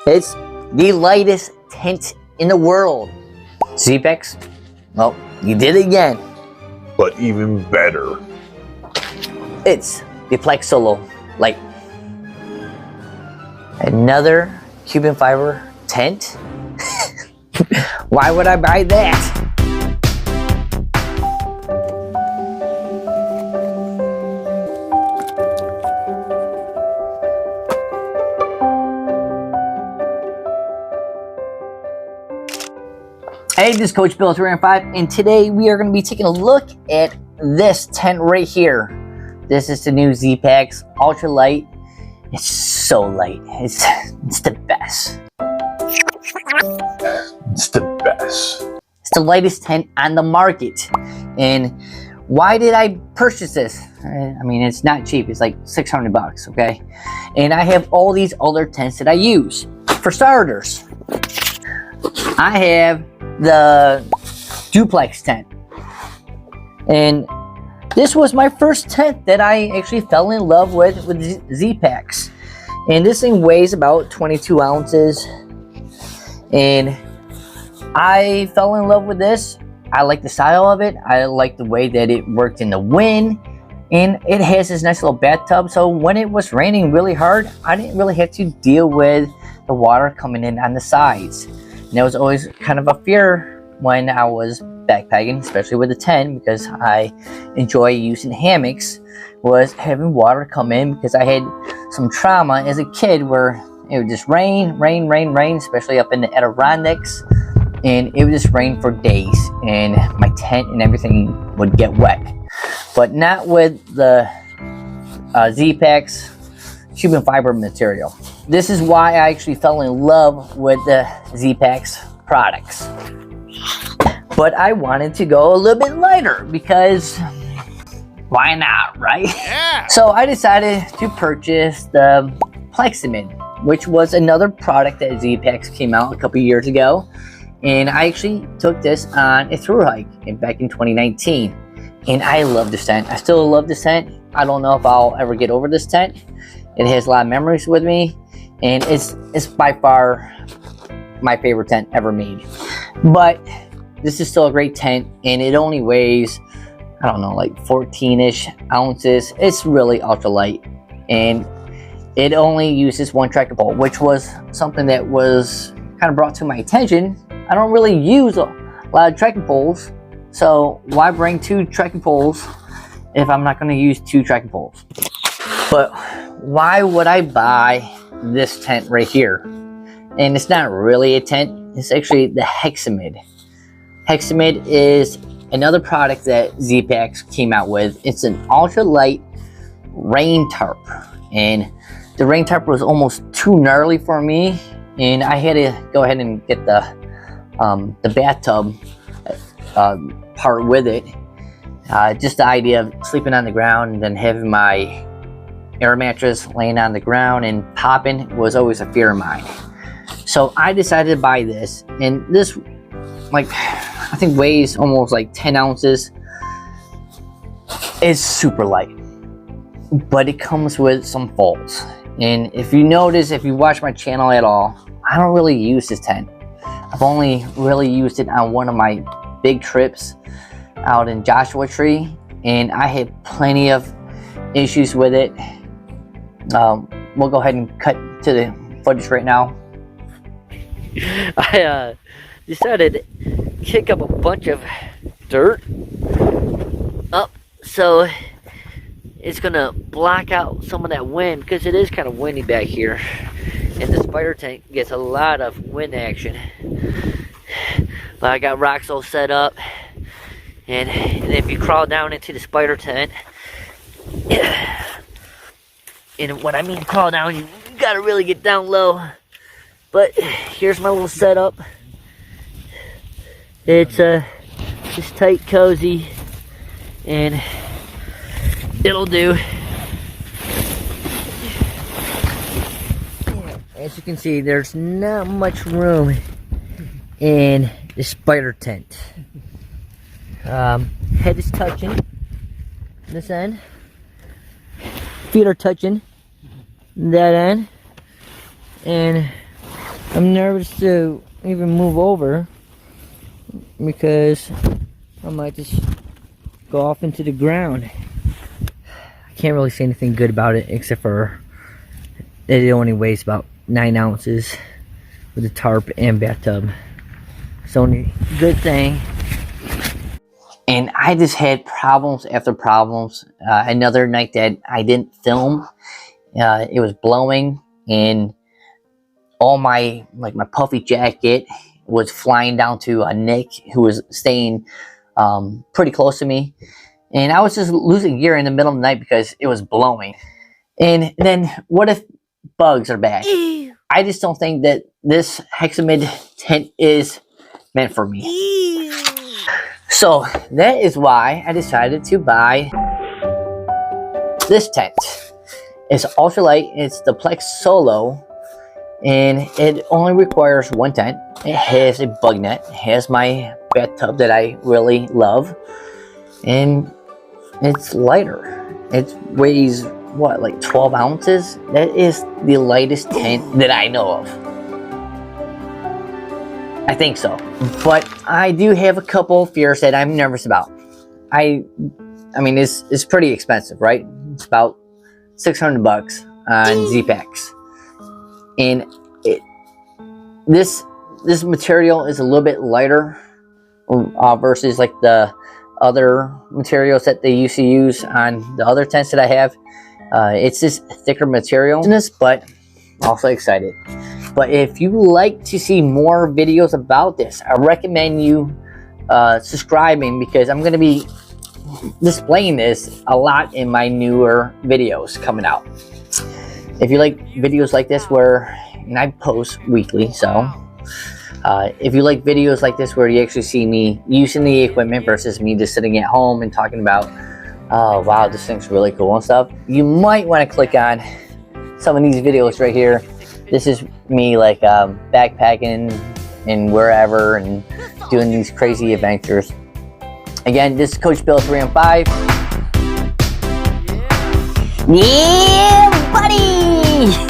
It's the lightest tent in the world. Zpacks, well, you did it again. But even better. It's the Plex Solo Lite. Another Cuban fiber tent? Why would I buy that? Hey, this is Coach Bill 305, and today we are going to be taking a look at this tent right here. This is the new Zpacks Ultralight. It's so light. It's the best. It's the best. It's the lightest tent on the market. And why did I purchase this? I mean, it's not cheap. It's like 600 bucks, okay? And I have all these other tents that I use. For starters, I have the Duplex tent. And this was my first tent that I actually fell in love with Zpacks. And this thing weighs about 22 ounces. And I fell in love with this. I like the style of it. I like the way that it worked in the wind. And it has this nice little bathtub. So when it was raining really hard, I didn't really have to deal with the water coming in on the sides. And that was always kind of a fear when I was backpacking, especially with the tent, because I enjoy using hammocks, was having water come in, because I had some trauma as a kid where it would just rain, especially up in the Adirondacks, and it would just rain for days, and my tent and everything would get wet. But not with the Zpacks Cuban fiber material. This is why I actually fell in love with the Zpacks products. But I wanted to go a little bit lighter because why not, right? Yeah. So I decided to purchase the Plexamid, which was another product that Zpacks came out a couple years ago. And I actually took this on a thru-hike back in 2019. And I love this tent. I still love this tent. I don't know if I'll ever get over this tent. It has a lot of memories with me. And it's by far my favorite tent ever made. But this is still a great tent, and it only weighs, I don't know, like 14-ish ounces. It's really ultralight, and it only uses one trekking pole, which was something that was kind of brought to my attention. I don't really use a lot of trekking poles, so why bring two trekking poles if I'm not going to use two trekking poles? But why would I buy this tent right here? And it's not really a tent, it's actually the Hexamid. Hexamid is another product that Zpacks came out with. It's an ultralight rain tarp. And the rain tarp was almost too gnarly for me. And I had to go ahead and get the bathtub part with it. Just the idea of sleeping on the ground and then having my air mattress laying on the ground and popping was always a fear of mine. So I decided to buy this, and this, like, I think weighs almost like 10 ounces. It's super light, but it comes with some faults. And if you notice, if you watch my channel at all, I don't really use this tent. I've only really used it on one of my big trips out in Joshua Tree, and I had plenty of issues with it. We'll go ahead and cut to the footage right now. I decided to kick up a bunch of dirt up so it's gonna block out some of that wind, because it is kind of windy back here, and the spider tent gets a lot of wind action. But I got rocks all set up, and if you crawl down into the spider tent, and when I mean crawl down, you gotta really get down low. But here's my little setup. It's just tight, cozy, and it'll do. As you can see, there's not much room in the spider tent. Head is touching this end. Feet are touching that end. And I'm nervous to even move over because I might just go off into the ground. I can't really say anything good about it except for it only weighs about 9 ounces with a tarp and bathtub. It's the only good thing. And I just had problems after problems. Another night that I didn't film, it was blowing and all my puffy jacket was flying down to Nick, who was staying pretty close to me. And I was just losing gear in the middle of the night because it was blowing. And then what if bugs are bad? I just don't think that this Hexamid tent is meant for me. So that is why I decided to buy this tent. It's ultralight, it's the Plex Solo, and it only requires one tent. It has a bug net, it has my bathtub that I really love, and it's lighter. It weighs what, like 12 ounces? That is the lightest tent that I know of. I think so. But I do have a couple fears that I'm nervous about. I mean, it's pretty expensive, right? It's about 600 bucks on Zpacks. And this material is a little bit lighter versus like the other materials that they used to use on the other tents that I have. It's just thicker material in this, but also excited. But if you like to see more videos about this, I recommend you subscribing, because I'm going to be displaying this a lot in my newer videos coming out. If you like videos like this and I post weekly, so if you like videos like this where you actually see me using the equipment versus me just sitting at home and talking about, oh wow, this thing's really cool and stuff, you might want to click on some of these videos right here. This is me like backpacking and wherever and doing these crazy adventures. Again, this is Coach Bill 3 on 5. Yeah, buddy!